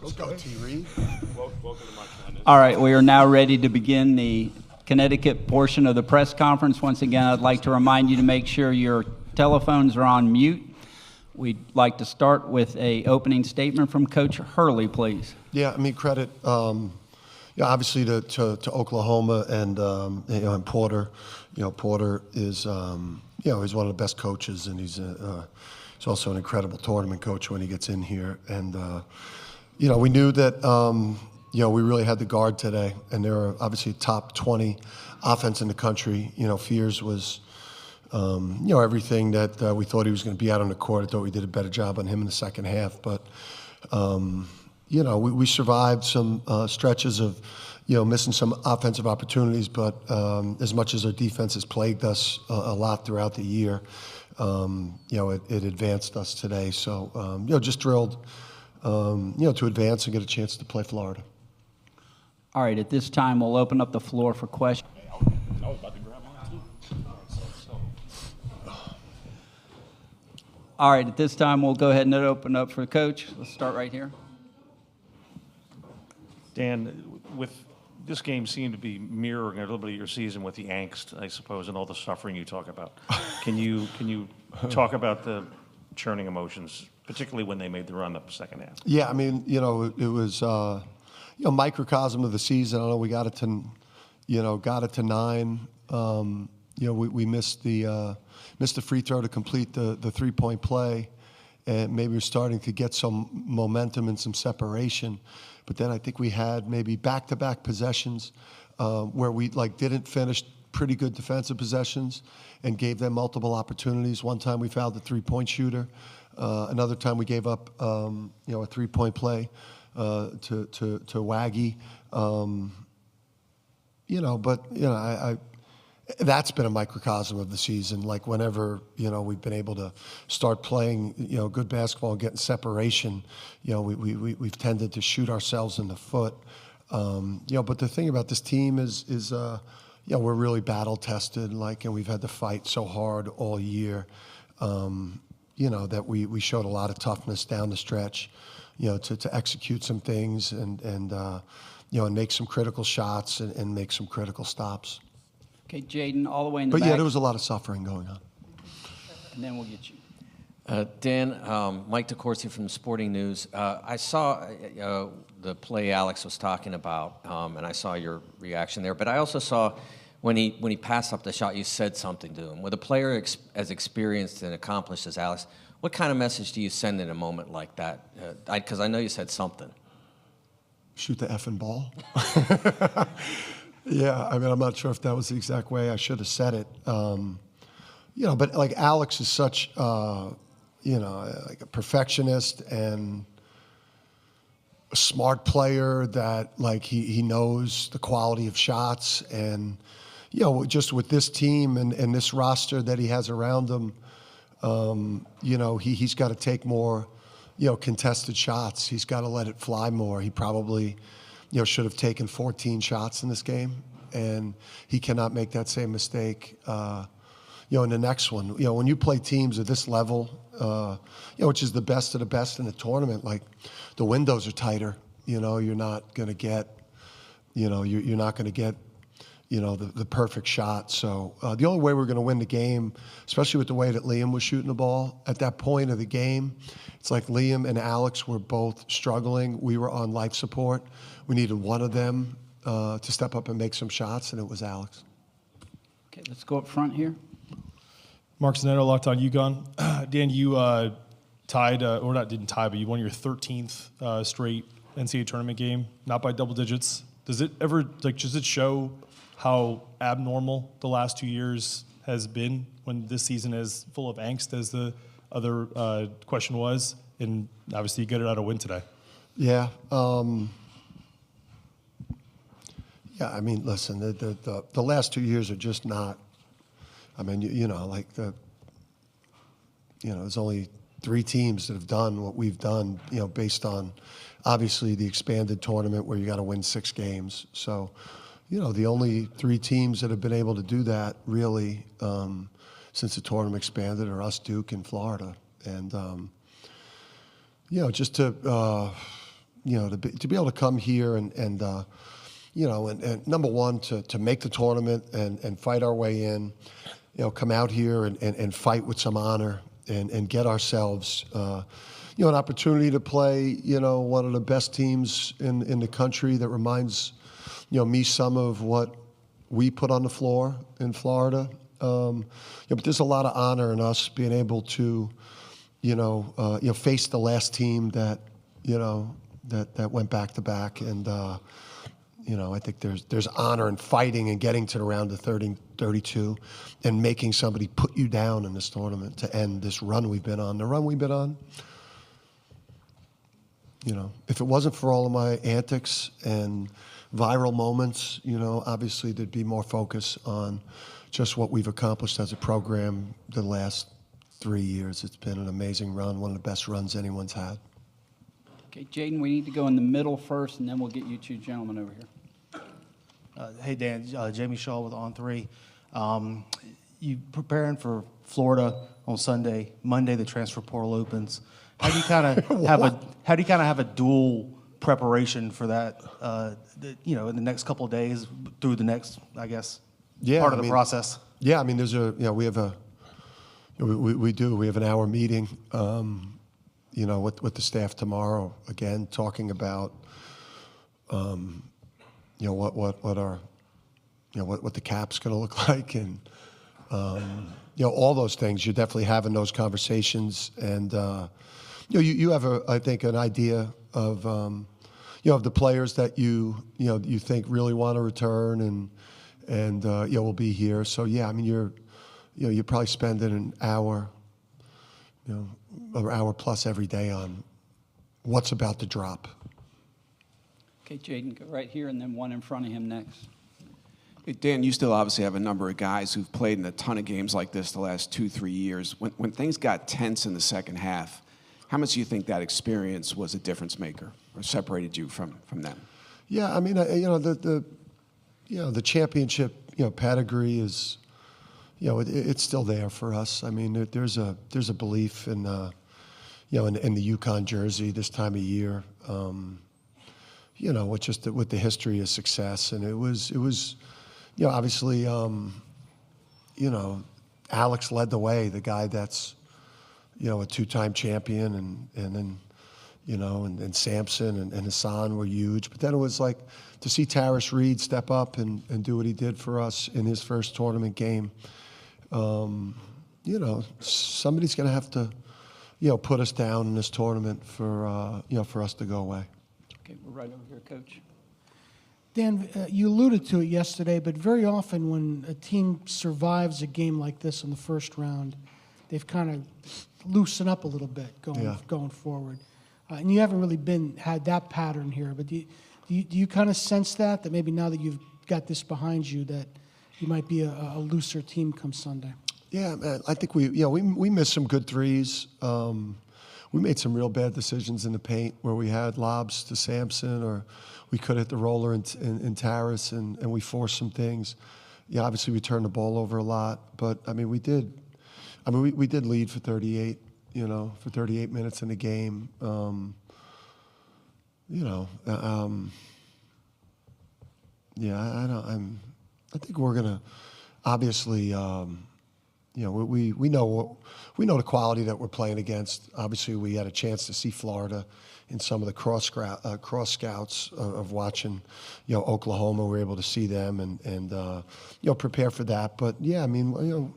Let's go, T. Reed. Welcome to March Madness. All right, we are now ready to begin the Connecticut portion of the press conference. Once again, I'd like to remind you to make sure your telephones are on mute. We'd like to start with an opening statement from Coach Hurley, please. Yeah, I mean, credit, obviously to Oklahoma and and Porter. Porter is he's one of the best coaches, and he's also an incredible tournament coach when he gets in here. And we knew that we really had the guard today, and they're obviously top 20 offense in the country. Fears was everything that we thought he was going to be out on the court. I thought we did a better job on him in the second half, but we survived some stretches of missing some offensive opportunities. But as much as our defense has plagued us a lot throughout the year, it advanced us today. So just thrilled to advance and get a chance to play Florida. All right, at this time we'll open up the floor for questions. I was about to grab mine too. All right, at this time we'll go ahead and open up for Coach. Let's start right here. Dan, with this game seemed to be mirroring a little bit of your season with the angst, I suppose, and all the suffering you talk about. Can you talk about the churning emotions, particularly when they made the run up the second half? Yeah, I mean, it was microcosm of the season. I don't know, we got it to 9. We missed the free throw to complete the 3-point play, and maybe we're starting to get some momentum and some separation. But then I think we had maybe back-to-back possessions where we didn't finish pretty good defensive possessions and gave them multiple opportunities. One time we fouled the 3-point shooter. Another time we gave up a 3-point play to Waggy. That's been a microcosm of the season. Like whenever we've been able to start playing good basketball and getting separation, we've tended to shoot ourselves in the foot. But the thing about this team is we're really battle tested. And we've had to fight so hard all year. That we showed a lot of toughness down the stretch. To execute some things and make some critical shots and make some critical stops. Okay, Jaden, all the way in the back. But there was a lot of suffering going on. And then we'll get you. Dan, Mike DeCourcy from Sporting News. I saw the play Alex was talking about, and I saw your reaction there. But I also saw when he passed up the shot, you said something to him. With a player as experienced and accomplished as Alex, what kind of message do you send in a moment like that? Because I know you said something. Shoot the effing ball. Yeah, I mean, I'm not sure if that was the exact way I should have said it. But Alex is such, a perfectionist and a smart player that he knows the quality of shots. And, just with this team and this roster that he has around him, he's got to take more, contested shots. He's got to let it fly more. He probably, should have taken 14 shots in this game, and he cannot make that same mistake, in the next one. When you play teams at this level, which is the best of the best in the tournament, the windows are tighter. You're not going to get, you're not going to get, the perfect shot. So the only way we're going to win the game, especially with the way that Liam was shooting the ball at that point of the game, it's like Liam and Alex were both struggling. We were on life support. We needed one of them to step up and make some shots, and it was Alex. Okay, let's go up front here. Mark Zanetto, locked on UConn. Dan, you tied, or not didn't tie, but you won your 13th straight NCAA tournament game, not by double digits. Does it ever, does it show how abnormal the last 2 years has been when this season is full of angst, as the other question was? And obviously you get it out a win today. Yeah. I mean, listen, the last 2 years are just not, I mean, there's only 3 teams that have done what we've done, based on obviously the expanded tournament where you got to win 6 games. So, the only 3 teams that have been able to do that really since the tournament expanded are us, Duke, and Florida. And, just to, to be able to come here and number one, to make the tournament and fight our way in, come out here and fight with some honor and get ourselves, an opportunity to play, one of the best teams in the country that reminds, me some of what we put on the floor in Florida. But there's a lot of honor in us being able to, face the last team that, that went back to back. And, I think there's honor in fighting and getting to the round of 32 and making somebody put you down in this tournament to end this run we've been on. The run we've been on, if it wasn't for all of my antics and viral moments, obviously there'd be more focus on just what we've accomplished as a program the last 3 years. It's been an amazing run, one of the best runs anyone's had. Okay, Jaden, we need to go in the middle first, and then we'll get you two gentlemen over here. Hey, Dan, Jamie Shaw with On3. You preparing for Florida on Sunday. Monday, the transfer portal opens. How do you kind of have a dual preparation for that? In the next couple of days through the next, I guess, part of the process. Yeah, I mean, there's we have we have an hour meeting, with the staff tomorrow. Again, talking about, what our, what the cap's going to look like, and all those things. You're definitely having those conversations, and you have I think an idea of of the players that you think really want to return and will be here. So yeah, I mean you're probably spending an hour, an hour plus every day on what's about to drop. Okay, Jaden, go right here, and then one in front of him next. Hey, Dan, you still obviously have a number of guys who've played in a ton of games like this the last 2-3 years. When things got tense in the second half, how much do you think that experience was a difference maker or separated you from them? Yeah, I mean, the championship, pedigree is, it's still there for us. I mean, there's a belief in, in the UConn jersey this time of year, with the history of success. And it was, obviously, Alex led the way, the guy that's, a two-time champion, and then, and Sampson and Hassan were huge. But then it was like to see Taris Reed step up and do what he did for us in his first tournament game. Somebody's going to have to, put us down in this tournament for, for us to go away. Okay, we're right over here, Coach. Dan, you alluded to it yesterday, but very often when a team survives a game like this in the first round, they've kind of loosened up a little bit going forward. And you haven't really had that pattern here, but do you kind of sense that maybe now that you've got this behind you, that you might be a looser team come Sunday? Yeah, man, I think we missed some good threes. We made some real bad decisions in the paint where we had lobs to Sampson, or we could hit the roller in Taris, and we forced some things. Yeah, obviously we turned the ball over a lot, but I mean we did lead for 38, for 38 minutes in the game. I think we're gonna obviously. We know the quality that we're playing against. Obviously, we had a chance to see Florida in some of the cross scouts of watching, Oklahoma. We were able to see them and prepare for that. But yeah, I mean,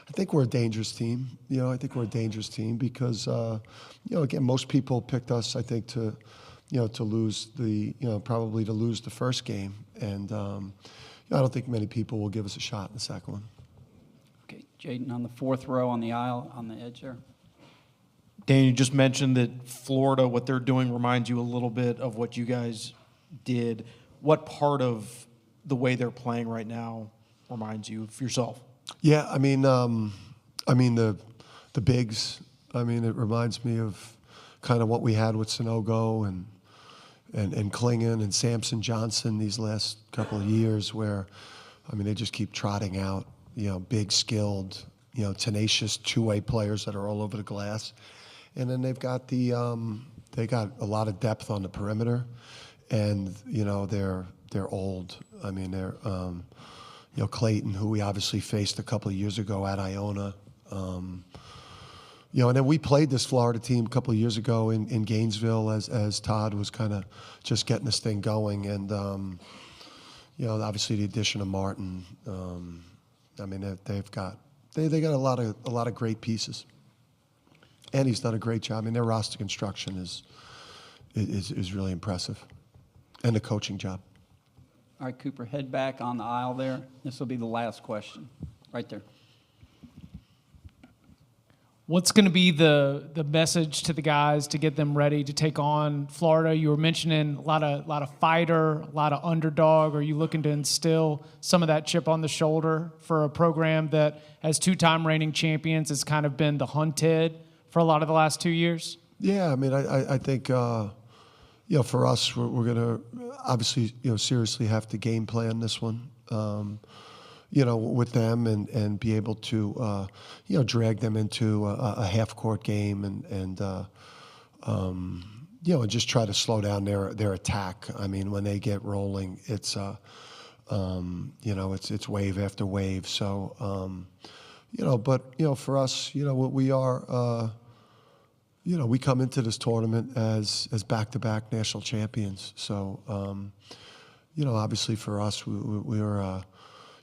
I think we're a dangerous team. I think we're a dangerous team because, again, most people picked us, I think, to lose probably to lose the first game, and I don't think many people will give us a shot in the second one. Okay, Jaden on the fourth row on the aisle on the edge there. Dan, you just mentioned that Florida, what they're doing reminds you a little bit of what you guys did. What part of the way they're playing right now reminds you of yourself? Yeah, I mean the bigs. I mean, it reminds me of kind of what we had with Sanogo and Klingon and Samson Johnson these last couple of years, where, I mean, they just keep trotting out, big, skilled, tenacious two-way players that are all over the glass. And then they've got they got a lot of depth on the perimeter, and they're old. I mean, they're Clayton, who we obviously faced a couple of years ago at Iona. And then we played this Florida team a couple of years ago in Gainesville as Todd was kind of just getting this thing going. And, obviously the addition of Martin, I mean, they got a lot of great pieces. And he's done a great job. I mean, their roster construction is really impressive. And the coaching job. All right, Cooper, head back on the aisle there. This will be the last question, right there. What's going to be the message to the guys to get them ready to take on Florida? You were mentioning a lot of fighter, a lot of underdog. Are you looking to instill some of that chip on the shoulder for a program that, as two-time reigning champions, has kind of been the hunted for a lot of the last 2 years? Yeah, I mean, I think for us, we're going to obviously seriously have to game plan this one. With them and be able to, drag them into a half-court game and just try to slow down their attack. I mean, when they get rolling, it's wave after wave. So, but for us, what we are, we come into this tournament as back-to-back national champions. So, obviously for us, we're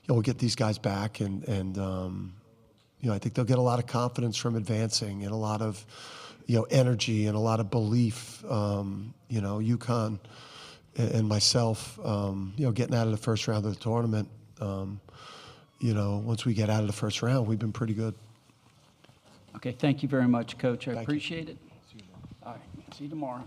we'll get these guys back, and I think they'll get a lot of confidence from advancing and a lot of, energy and a lot of belief. UConn and myself, getting out of the first round of the tournament. Once we get out of the first round, we've been pretty good. Okay, thank you very much, Coach. I Thank you. appreciate it. All right, see you tomorrow.